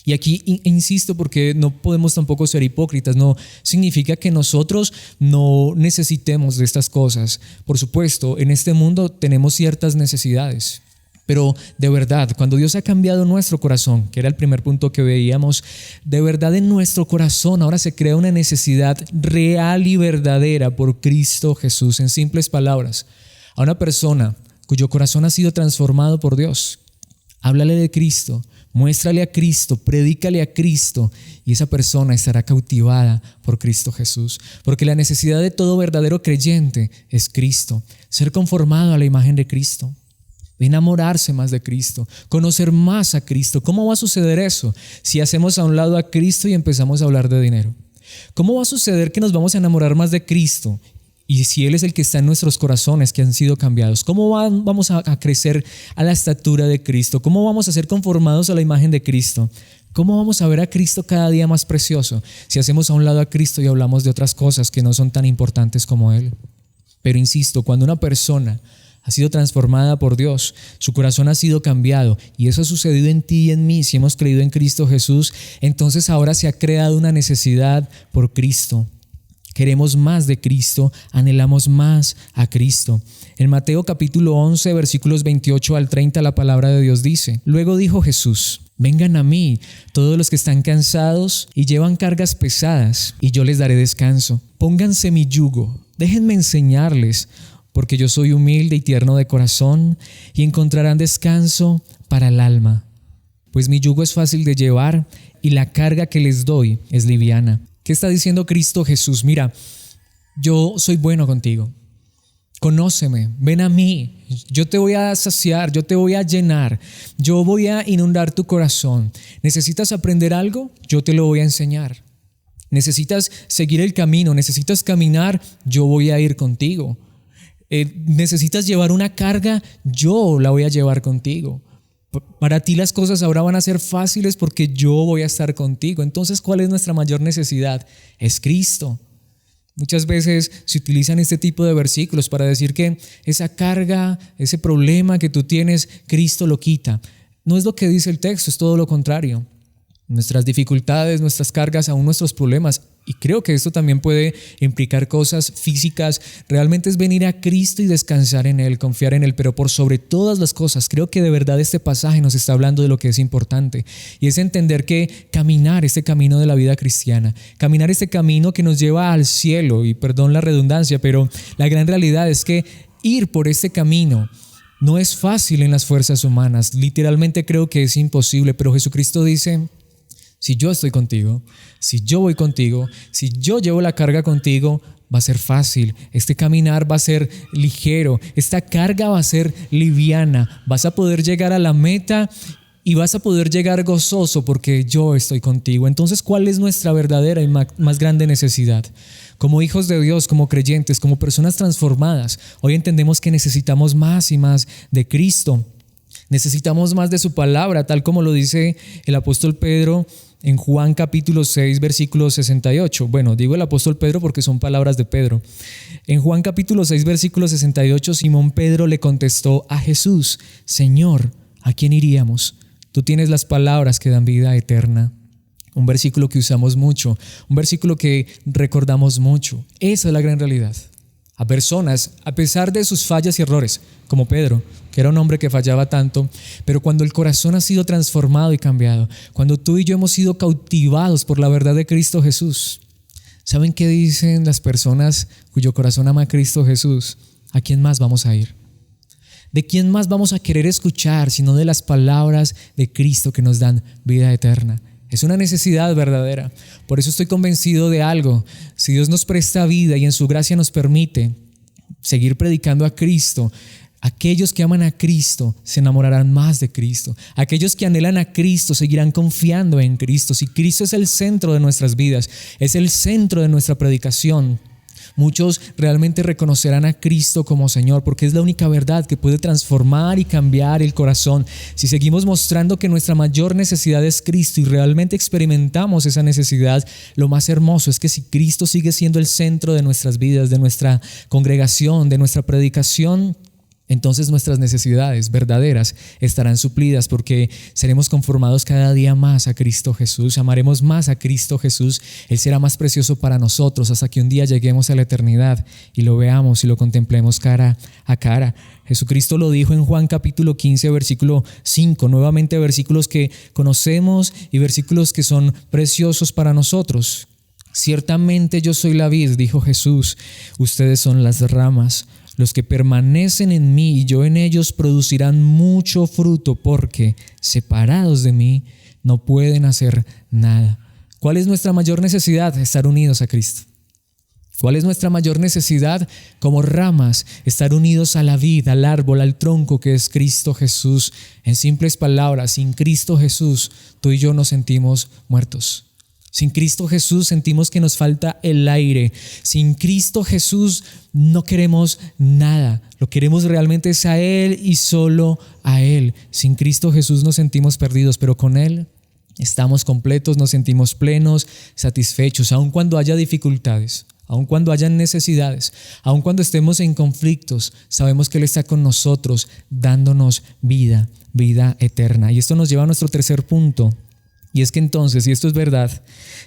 Y aquí insisto porque no podemos tampoco ser hipócritas. No significa que nosotros no necesitemos de estas cosas. Por supuesto, en este mundo tenemos ciertas necesidades. Pero de verdad, cuando Dios ha cambiado nuestro corazón, que era el primer punto que veíamos, de verdad en nuestro corazón ahora se crea una necesidad real y verdadera por Cristo Jesús. En simples palabras, a una persona cuyo corazón ha sido transformado por Dios, háblale de Cristo, muéstrale a Cristo, predícale a Cristo, y esa persona estará cautivada por Cristo Jesús. Porque la necesidad de todo verdadero creyente es Cristo, ser conformado a la imagen de Cristo, enamorarse más de Cristo, conocer más a Cristo. ¿Cómo va a suceder eso si hacemos a un lado a Cristo y empezamos a hablar de dinero? ¿Cómo va a suceder que nos vamos a enamorar más de Cristo? Y si Él es el que está en nuestros corazones que han sido cambiados, ¿cómo vamos a crecer a la estatura de Cristo? ¿Cómo vamos a ser conformados a la imagen de Cristo? ¿Cómo vamos a ver a Cristo cada día más precioso si hacemos a un lado a Cristo y hablamos de otras cosas que no son tan importantes como Él? Pero insisto, cuando una persona ha sido transformada por Dios, su corazón ha sido cambiado, y eso ha sucedido en ti y en mí si hemos creído en Cristo Jesús, entonces ahora se ha creado una necesidad por Cristo. Queremos más de Cristo, anhelamos más a Cristo. En Mateo capítulo 11, versículos 28 al 30, la palabra de Dios dice: Luego dijo Jesús: Vengan a mí todos los que están cansados y llevan cargas pesadas, y yo les daré descanso. Pónganse mi yugo, déjenme enseñarles, porque yo soy humilde y tierno de corazón, y encontrarán descanso para el alma. Pues mi yugo es fácil de llevar y la carga que les doy es liviana. ¿Qué está diciendo Cristo Jesús? Mira, yo soy bueno contigo. Conóceme, ven a mí. Yo te voy a saciar, yo te voy a llenar. Yo voy a inundar tu corazón. ¿Necesitas aprender algo? Yo te lo voy a enseñar. ¿Necesitas seguir el camino? ¿Necesitas caminar? Yo voy a ir contigo. ¿Necesitas llevar una carga? Yo la voy a llevar contigo. Para ti las cosas ahora van a ser fáciles porque yo voy a estar contigo. Entonces, ¿cuál es nuestra mayor necesidad? Es Cristo. Muchas veces se utilizan este tipo de versículos para decir que esa carga, ese problema que tú tienes, Cristo lo quita. No es lo que dice el texto, es todo lo contrario. Nuestras dificultades, nuestras cargas, aún nuestros problemas, y creo que esto también puede implicar cosas físicas, realmente es venir a Cristo y descansar en Él, confiar en Él. Pero por sobre todas las cosas, creo que de verdad este pasaje nos está hablando de lo que es importante, y es entender que caminar este camino de la vida cristiana, caminar este camino que nos lleva al cielo, y perdón la redundancia, pero la gran realidad es que ir por este camino no es fácil en las fuerzas humanas. Literalmente creo que es imposible, pero Jesucristo dice: si yo estoy contigo, si yo voy contigo, si yo llevo la carga contigo, va a ser fácil. Este caminar va a ser ligero, esta carga va a ser liviana. Vas a poder llegar a la meta y vas a poder llegar gozoso porque yo estoy contigo. Entonces, ¿cuál es nuestra verdadera y más grande necesidad? Como hijos de Dios, como creyentes, como personas transformadas, hoy entendemos que necesitamos más y más de Cristo. Necesitamos más de su palabra, tal como lo dice el apóstol Pedro en Juan capítulo 6, versículo 68. Bueno, digo el apóstol Pedro porque son palabras de Pedro. En Juan capítulo 6, versículo 68, Simón Pedro le contestó a Jesús: Señor, ¿a quién iríamos? Tú tienes las palabras que dan vida eterna. Un versículo que usamos mucho, un versículo que recordamos mucho. Esa es la gran realidad. A personas, a pesar de sus fallas y errores, como Pedro, que era un hombre que fallaba tanto, pero cuando el corazón ha sido transformado y cambiado, cuando tú y yo hemos sido cautivados por la verdad de Cristo Jesús, ¿saben qué dicen las personas cuyo corazón ama a Cristo Jesús? ¿A quién más vamos a ir? ¿De quién más vamos a querer escuchar sino de las palabras de Cristo que nos dan vida eterna? Es una necesidad verdadera. Por eso estoy convencido de algo. Si Dios nos presta vida y en su gracia nos permite seguir predicando a Cristo, aquellos que aman a Cristo se enamorarán más de Cristo. Aquellos que anhelan a Cristo seguirán confiando en Cristo. Si Cristo es el centro de nuestras vidas, es el centro de nuestra predicación, muchos realmente reconocerán a Cristo como Señor, porque es la única verdad que puede transformar y cambiar el corazón. Si seguimos mostrando que nuestra mayor necesidad es Cristo y realmente experimentamos esa necesidad, lo más hermoso es que si Cristo sigue siendo el centro de nuestras vidas, de nuestra congregación, de nuestra predicación, entonces nuestras necesidades verdaderas estarán suplidas, porque seremos conformados cada día más a Cristo Jesús, amaremos más a Cristo Jesús. Él será más precioso para nosotros hasta que un día lleguemos a la eternidad y lo veamos y lo contemplemos cara a cara. Jesucristo lo dijo en Juan capítulo 15, versículo 5, nuevamente versículos que conocemos y versículos que son preciosos para nosotros. Ciertamente yo soy la vid, dijo Jesús, ustedes son las ramas. Los que permanecen en mí y yo en ellos producirán mucho fruto, porque separados de mí no pueden hacer nada. ¿Cuál es nuestra mayor necesidad? Estar unidos a Cristo. ¿Cuál es nuestra mayor necesidad? Como ramas, estar unidos a la vid, al árbol, al tronco que es Cristo Jesús. En simples palabras, sin Cristo Jesús, tú y yo nos sentimos muertos. Sin Cristo Jesús sentimos que nos falta el aire. Sin Cristo Jesús no queremos nada. Lo queremos realmente es a Él y solo a Él. Sin Cristo Jesús nos sentimos perdidos, pero con Él estamos completos, nos sentimos plenos, satisfechos, aun cuando haya dificultades, aun cuando hayan necesidades, aun cuando estemos en conflictos, sabemos que Él está con nosotros dándonos vida, vida eterna. Y esto nos lleva a nuestro tercer punto. Y es que entonces, y esto es verdad,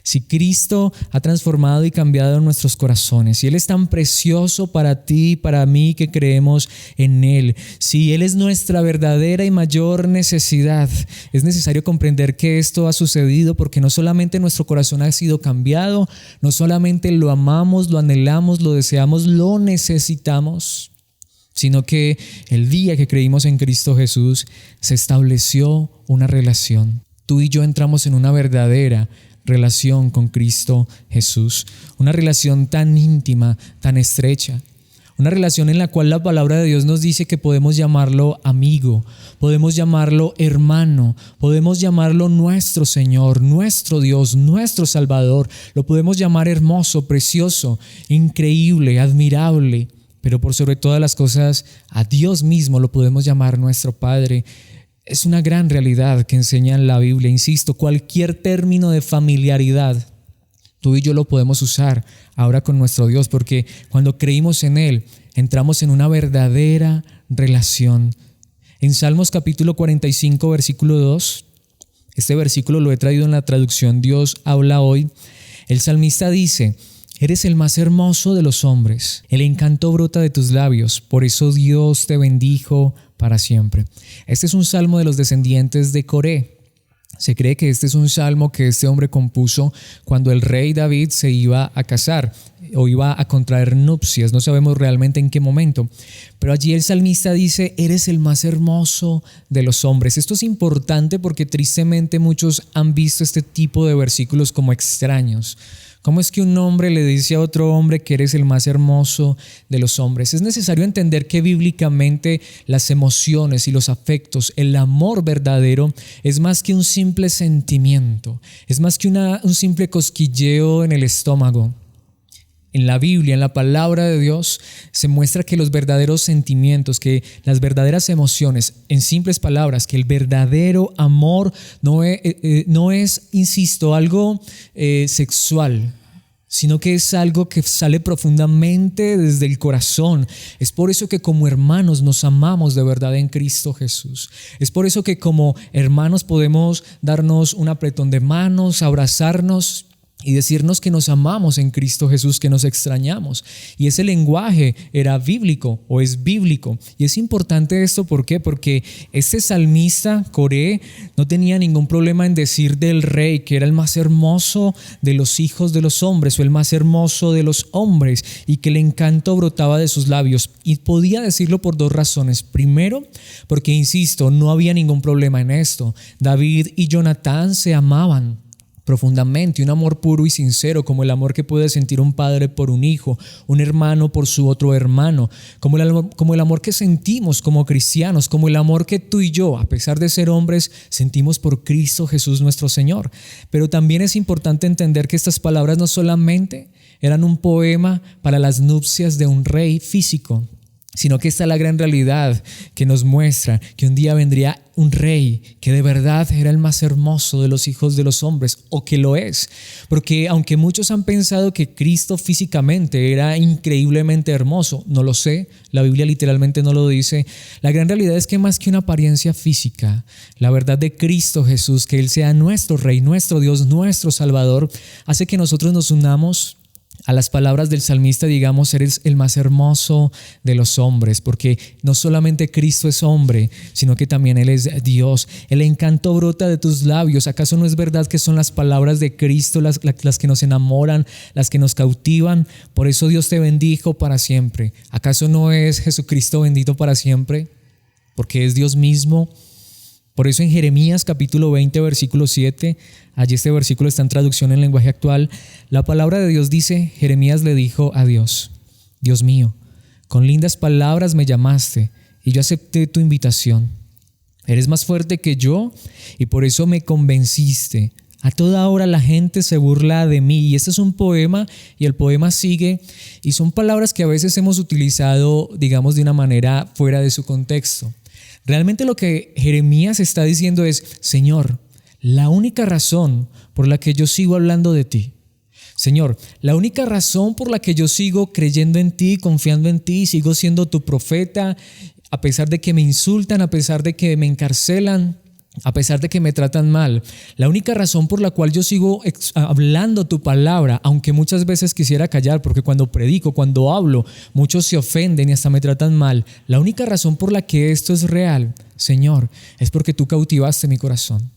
si Cristo ha transformado y cambiado nuestros corazones, si Él es tan precioso para ti y para mí que creemos en Él, si Él es nuestra verdadera y mayor necesidad, es necesario comprender que esto ha sucedido porque no solamente nuestro corazón ha sido cambiado, no solamente lo amamos, lo anhelamos, lo deseamos, lo necesitamos, sino que el día que creímos en Cristo Jesús se estableció una relación. Tú y yo entramos en una verdadera relación con Cristo Jesús, una relación tan íntima, tan estrecha, una relación en la cual la palabra de Dios nos dice que podemos llamarlo amigo, podemos llamarlo hermano, podemos llamarlo nuestro Señor, nuestro Dios, nuestro Salvador, lo podemos llamar hermoso, precioso, increíble, admirable, pero por sobre todas las cosas a Dios mismo lo podemos llamar nuestro Padre. Es una gran realidad que enseña en la Biblia. Insisto, cualquier término de familiaridad, tú y yo lo podemos usar ahora con nuestro Dios, porque cuando creímos en Él, entramos en una verdadera relación. En Salmos capítulo 45, versículo 2, este versículo lo he traído en la traducción Dios habla hoy. El salmista dice: eres el más hermoso de los hombres, el encanto brota de tus labios, por eso Dios te bendijo para siempre. Este es un salmo de los descendientes de Coré. Se cree que este es un salmo que este hombre compuso cuando el rey David se iba a casar o iba a contraer nupcias. No sabemos realmente en qué momento, pero allí el salmista dice: eres el más hermoso de los hombres. Esto es importante porque tristemente muchos han visto este tipo de versículos como extraños. ¿Cómo es que un hombre le dice a otro hombre que eres el más hermoso de los hombres? Es necesario entender que bíblicamente las emociones y los afectos, el amor verdadero es más que un simple sentimiento, es más que un simple cosquilleo en el estómago. En la Biblia, en la palabra de Dios, se muestra que los verdaderos sentimientos, que las verdaderas emociones, en simples palabras, que el verdadero amor no es, insisto, algo sexual, sino que es algo que sale profundamente desde el corazón. Es por eso que como hermanos nos amamos de verdad en Cristo Jesús. Es por eso que como hermanos podemos darnos un apretón de manos, abrazarnos y decirnos que nos amamos en Cristo Jesús, que nos extrañamos. Y ese lenguaje era bíblico o es bíblico. Y es importante esto, ¿por qué? Porque este salmista, Coré, no tenía ningún problema en decir del rey que era el más hermoso de los hijos de los hombres o el más hermoso de los hombres y que el encanto brotaba de sus labios. Y podía decirlo por dos razones. Primero, porque, insisto, no había ningún problema en esto. David y Jonatán se amaban profundamente, un amor puro y sincero, como el amor que puede sentir un padre por un hijo, un hermano por su otro hermano, como el amor que sentimos como cristianos, como el amor que tú y yo, a pesar de ser hombres, sentimos por Cristo Jesús nuestro Señor. Pero también es importante entender que estas palabras no solamente eran un poema para las nupcias de un rey físico, sino que esta es la gran realidad que nos muestra que un día vendría un rey que de verdad era el más hermoso de los hijos de los hombres, o que lo es. Porque aunque muchos han pensado que Cristo físicamente era increíblemente hermoso, no lo sé, la Biblia literalmente no lo dice, la gran realidad es que más que una apariencia física, la verdad de Cristo Jesús, que Él sea nuestro Rey, nuestro Dios, nuestro Salvador, hace que nosotros nos unamos a las palabras del salmista, digamos, eres el más hermoso de los hombres, porque no solamente Cristo es hombre, sino que también Él es Dios. El encanto brota de tus labios. ¿Acaso no es verdad que son las palabras de Cristo las que nos enamoran, las que nos cautivan? Por eso Dios te bendijo para siempre. ¿Acaso no es Jesucristo bendito para siempre? Porque es Dios mismo. Por eso en Jeremías capítulo 20, versículo 7, allí este versículo está en traducción en lenguaje actual, la palabra de Dios dice: Jeremías le dijo a Dios: Dios mío, con lindas palabras me llamaste y yo acepté tu invitación. Eres más fuerte que yo y por eso me convenciste. A toda hora la gente se burla de mí. Y este es un poema y el poema sigue, y son palabras que a veces hemos utilizado, digamos, de una manera fuera de su contexto. Realmente lo que Jeremías está diciendo es: Señor, la única razón por la que yo sigo hablando de ti, Señor, la única razón por la que yo sigo creyendo en ti, confiando en ti, sigo siendo tu profeta, a pesar de que me insultan, a pesar de que me encarcelan, a pesar de que me tratan mal, la única razón por la cual yo sigo hablando tu palabra, aunque muchas veces quisiera callar, porque cuando predico, cuando hablo, muchos se ofenden y hasta me tratan mal, la única razón por la que esto es real, Señor, es porque tú cautivaste mi corazón.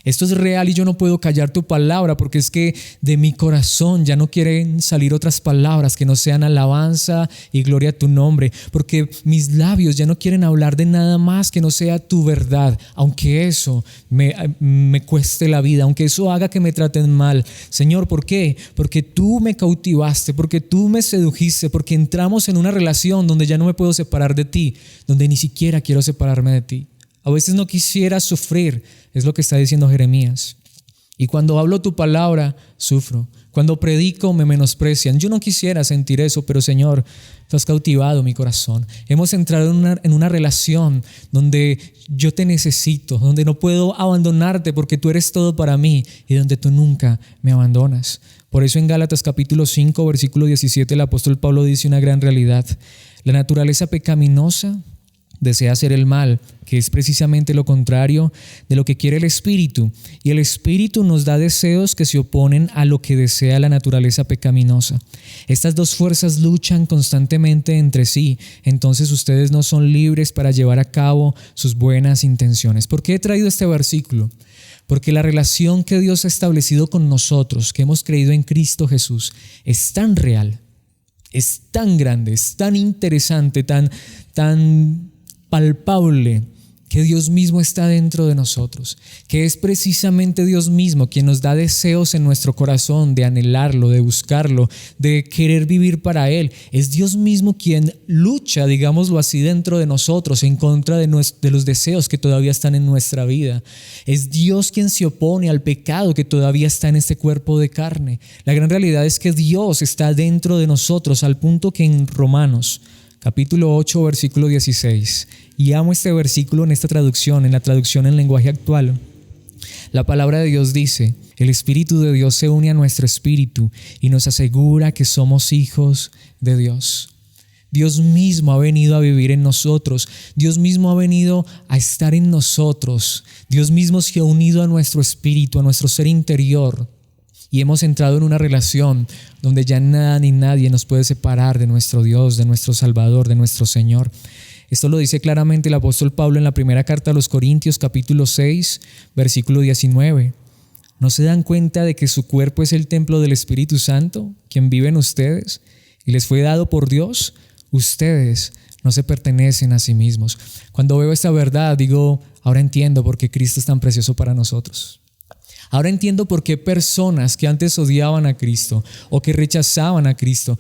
Esto es real y yo no puedo callar tu palabra, porque es que de mi corazón ya no quieren salir otras palabras que no sean alabanza y gloria a tu nombre, porque mis labios ya no quieren hablar de nada más que no sea tu verdad, aunque eso me cueste la vida, aunque eso haga que me traten mal. Señor, ¿por qué? Porque tú me cautivaste, porque tú me sedujiste, porque entramos en una relación donde ya no me puedo separar de ti, donde ni siquiera quiero separarme de ti. A veces no quisiera sufrir, es lo que está diciendo Jeremías. Y cuando hablo tu palabra, sufro. Cuando predico, me menosprecian. Yo no quisiera sentir eso, pero Señor, tú has cautivado mi corazón. Hemos entrado en una relación donde yo te necesito, donde no puedo abandonarte porque tú eres todo para mí y donde tú nunca me abandonas. Por eso en Gálatas capítulo 5, versículo 17, el apóstol Pablo dice una gran realidad. La naturaleza pecaminosa desea hacer el mal, que es precisamente lo contrario de lo que quiere el Espíritu. Y el Espíritu nos da deseos que se oponen a lo que desea la naturaleza pecaminosa. Estas dos fuerzas luchan constantemente entre sí. Entonces ustedes no son libres para llevar a cabo sus buenas intenciones. ¿Por qué he traído este versículo? Porque la relación que Dios ha establecido con nosotros, que hemos creído en Cristo Jesús, es tan real, es tan grande, es tan interesante, tan palpable, que Dios mismo está dentro de nosotros, que es precisamente Dios mismo quien nos da deseos en nuestro corazón de anhelarlo, de buscarlo, de querer vivir para Él. Es Dios mismo quien lucha, digámoslo así, dentro de nosotros en contra de los deseos que todavía están en nuestra vida. Es Dios quien se opone al pecado que todavía está en este cuerpo de carne. La gran realidad es que Dios está dentro de nosotros al punto que en Romanos capítulo 8, versículo 16, y amo este versículo en esta traducción, en la traducción en lenguaje actual. La palabra de Dios dice: el Espíritu de Dios se une a nuestro espíritu y nos asegura que somos hijos de Dios. Dios mismo ha venido a vivir en nosotros. Dios mismo ha venido a estar en nosotros. Dios mismo se ha unido a nuestro espíritu, a nuestro ser interior. Y hemos entrado en una relación donde ya nada ni nadie nos puede separar de nuestro Dios, de nuestro Salvador, de nuestro Señor. Esto lo dice claramente el apóstol Pablo en la primera carta a los Corintios, capítulo 6, versículo 19. ¿No se dan cuenta de que su cuerpo es el templo del Espíritu Santo, quien vive en ustedes, y les fue dado por Dios? Ustedes no se pertenecen a sí mismos. Cuando veo esta verdad, digo, ahora entiendo por qué Cristo es tan precioso para nosotros. Ahora entiendo por qué personas que antes odiaban a Cristo o que rechazaban a Cristo,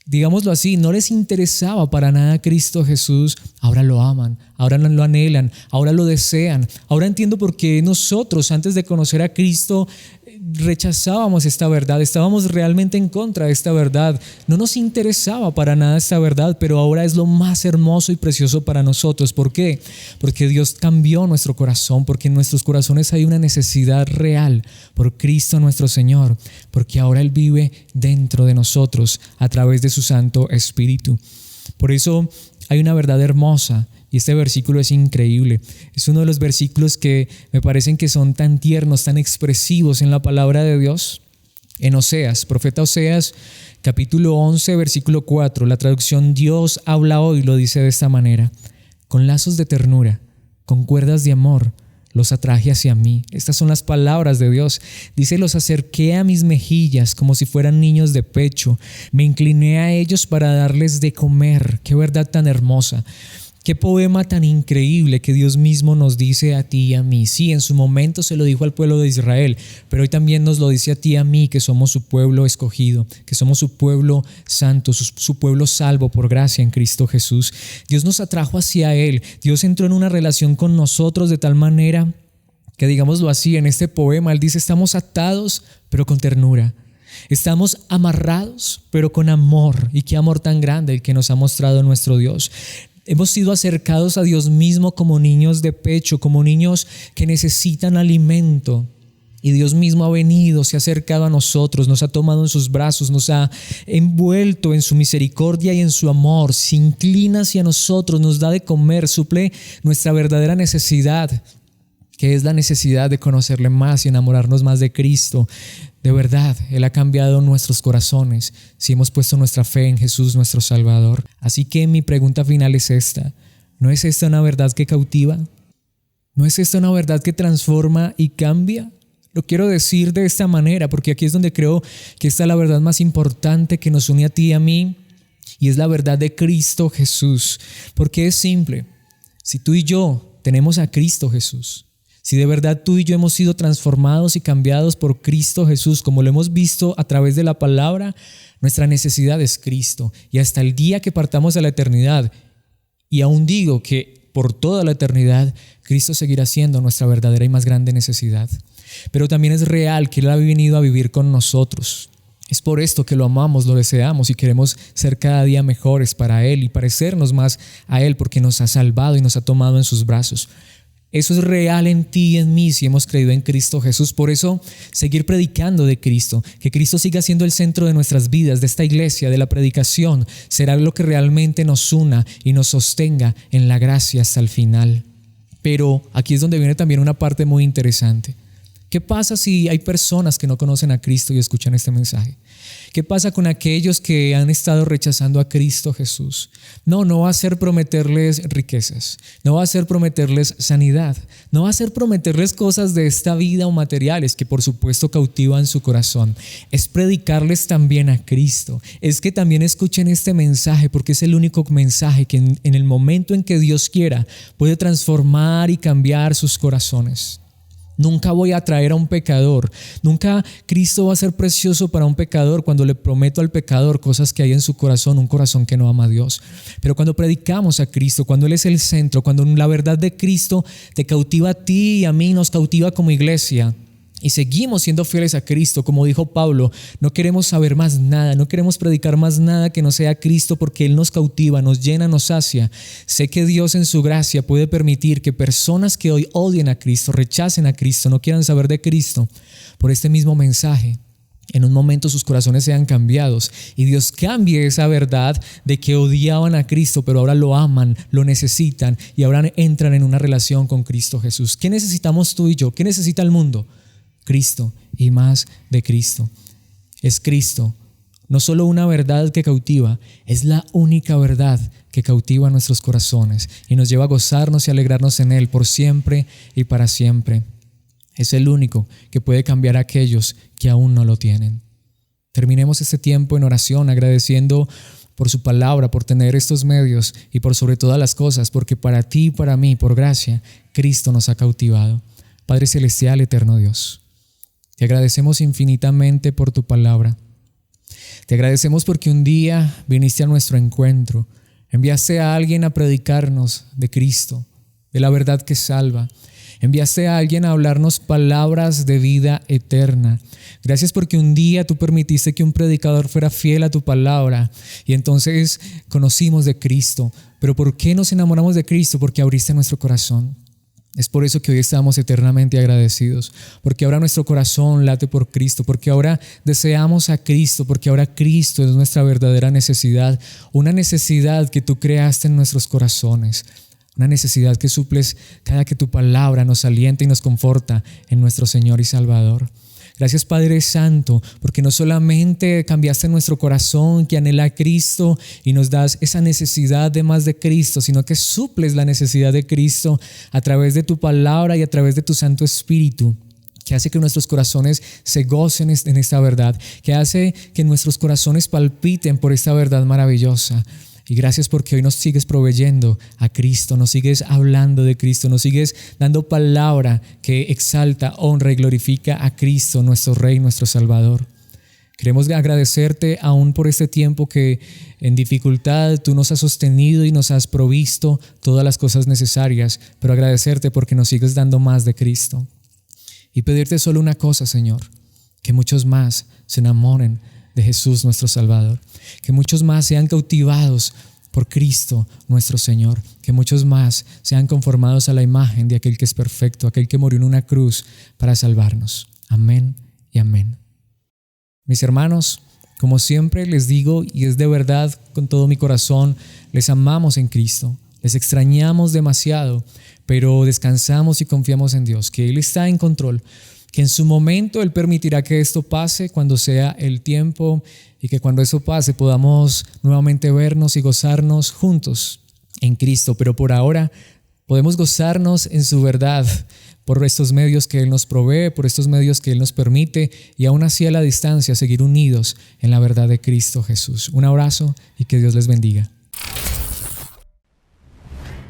digámoslo así, no les interesaba para nada a Cristo Jesús, ahora lo aman, ahora lo anhelan, ahora lo desean. Ahora entiendo por qué nosotros antes de conocer a Cristo rechazábamos esta verdad, estábamos realmente en contra de esta verdad, no nos interesaba para nada esta verdad, pero ahora es lo más hermoso y precioso para nosotros. ¿Por qué? Porque Dios cambió nuestro corazón, porque en nuestros corazones hay una necesidad real por Cristo nuestro Señor, porque ahora Él vive dentro de nosotros a través de su Santo Espíritu. Por eso hay una verdad hermosa. Y este versículo es increíble. Es uno de los versículos que me parecen que son tan tiernos, tan expresivos en la palabra de Dios. En Oseas, profeta Oseas, capítulo 11, versículo 4, la traducción Dios habla hoy lo dice de esta manera: con lazos de ternura, con cuerdas de amor, los atraje hacia mí. Estas son las palabras de Dios. Dice: los acerqué a mis mejillas como si fueran niños de pecho. Me incliné a ellos para darles de comer. Qué verdad tan hermosa. Qué poema tan increíble que Dios mismo nos dice a ti y a mí. Sí, en su momento se lo dijo al pueblo de Israel, pero hoy también nos lo dice a ti y a mí, que somos su pueblo escogido, que somos su pueblo santo, su pueblo salvo por gracia en Cristo Jesús. Dios nos atrajo hacia Él. Dios entró en una relación con nosotros de tal manera que, digámoslo así, en este poema Él dice: estamos atados, pero con ternura. Estamos amarrados, pero con amor. Y qué amor tan grande el que nos ha mostrado nuestro Dios. Hemos sido acercados a Dios mismo como niños de pecho, como niños que necesitan alimento. Y Dios mismo ha venido, se ha acercado a nosotros, nos ha tomado en sus brazos, nos ha envuelto en su misericordia y en su amor. Se inclina hacia nosotros, nos da de comer, suple nuestra verdadera necesidad, que es la necesidad de conocerle más y enamorarnos más de Cristo. De verdad, Él ha cambiado nuestros corazones si hemos puesto nuestra fe en Jesús, nuestro Salvador. Así que mi pregunta final es esta: ¿no es esta una verdad que cautiva? ¿No es esta una verdad que transforma y cambia? Lo quiero decir de esta manera porque aquí es donde creo que esta es la verdad más importante que nos une a ti y a mí, y es la verdad de Cristo Jesús. Porque es simple: si tú y yo tenemos a Cristo Jesús, si de verdad tú y yo hemos sido transformados y cambiados por Cristo Jesús, como lo hemos visto a través de la palabra, nuestra necesidad es Cristo. Y hasta el día que partamos a la eternidad, y aún digo que por toda la eternidad, Cristo seguirá siendo nuestra verdadera y más grande necesidad. Pero también es real que Él ha venido a vivir con nosotros. Es por esto que lo amamos, lo deseamos y queremos ser cada día mejores para Él y parecernos más a Él, porque nos ha salvado y nos ha tomado en sus brazos. Eso es real en ti y en mí si hemos creído en Cristo Jesús. Por eso, seguir predicando de Cristo, que Cristo siga siendo el centro de nuestras vidas, de esta iglesia, de la predicación, será lo que realmente nos una y nos sostenga en la gracia hasta el final. Pero aquí es donde viene también una parte muy interesante, ¿Qué pasa si hay personas que no conocen a Cristo y escuchan este mensaje? ¿Qué pasa con aquellos que han estado rechazando a Cristo Jesús? No va a ser prometerles riquezas, no va a ser prometerles sanidad, no va a ser prometerles cosas de esta vida o materiales que por supuesto cautivan su corazón. Es predicarles también a Cristo, es que también escuchen este mensaje porque es el único mensaje que en el momento en que Dios quiera puede transformar y cambiar sus corazones. Nunca voy a traer a un pecador, nunca Cristo va a ser precioso para un pecador cuando le prometo al pecador cosas que hay en su corazón, un corazón que no ama a Dios. Pero cuando predicamos a Cristo, cuando Él es el centro, cuando la verdad de Cristo te cautiva a ti y a mí, nos cautiva como iglesia, y seguimos siendo fieles a Cristo, como dijo Pablo, no queremos saber más nada, no queremos predicar más nada que no sea Cristo porque Él nos cautiva, nos llena, nos sacia. Sé que Dios en su gracia puede permitir que personas que hoy odien a Cristo, rechacen a Cristo, no quieran saber de Cristo, por este mismo mensaje, en un momento sus corazones sean cambiados y Dios cambie esa verdad de que odiaban a Cristo, pero ahora lo aman, lo necesitan y ahora entran en una relación con Cristo Jesús. ¿Qué necesitamos tú y yo? ¿Qué necesita el mundo? Cristo y más de Cristo. Es Cristo, no solo una verdad que cautiva, es la única verdad que cautiva nuestros corazones y nos lleva a gozarnos y alegrarnos en Él por siempre y para siempre. Es el único que puede cambiar a aquellos que aún no lo tienen. Terminemos este tiempo en oración agradeciendo por su palabra, por tener estos medios y por sobre todas las cosas, porque para ti y para mí, por gracia, Cristo nos ha cautivado. Padre celestial, eterno Dios, te agradecemos infinitamente por tu palabra. Te agradecemos porque un día viniste a nuestro encuentro, enviaste a alguien a predicarnos de Cristo, de la verdad que salva. Enviaste a alguien a hablarnos palabras de vida eterna. Gracias porque un día tú permitiste que un predicador fuera fiel a tu palabra y entonces conocimos de Cristo. Pero ¿por qué nos enamoramos de Cristo? Porque abriste nuestro corazón. Es por eso que hoy estamos eternamente agradecidos, porque ahora nuestro corazón late por Cristo, porque ahora deseamos a Cristo, porque ahora Cristo es nuestra verdadera necesidad, una necesidad que tú creaste en nuestros corazones, una necesidad que suples cada que tu palabra nos alienta y nos conforta en nuestro Señor y Salvador. Gracias Padre Santo, porque no solamente cambiaste nuestro corazón que anhela a Cristo y nos das esa necesidad de más de Cristo, sino que suples la necesidad de Cristo a través de tu palabra y a través de tu Santo Espíritu, que hace que nuestros corazones se gocen en esta verdad, que hace que nuestros corazones palpiten por esta verdad maravillosa. Y gracias porque hoy nos sigues proveyendo a Cristo, nos sigues hablando de Cristo, nos sigues dando palabra que exalta, honra y glorifica a Cristo, nuestro Rey, nuestro Salvador. Queremos agradecerte aún por este tiempo que en dificultad tú nos has sostenido y nos has provisto todas las cosas necesarias, pero agradecerte porque nos sigues dando más de Cristo. Y pedirte solo una cosa, Señor, que muchos más se enamoren de Jesús nuestro Salvador, que muchos más sean cautivados por Cristo nuestro Señor, que muchos más sean conformados a la imagen de aquel que es perfecto, aquel que murió en una cruz para salvarnos. Amén y amén. Mis hermanos, como siempre les digo, y es de verdad con todo mi corazón, les amamos en Cristo, les extrañamos demasiado, pero descansamos y confiamos en Dios, que Él está en control, que en su momento Él permitirá que esto pase cuando sea el tiempo y que cuando eso pase podamos nuevamente vernos y gozarnos juntos en Cristo. Pero por ahora podemos gozarnos en su verdad por estos medios que Él nos provee, por estos medios que Él nos permite y aún así a la distancia seguir unidos en la verdad de Cristo Jesús. Un abrazo y que Dios les bendiga.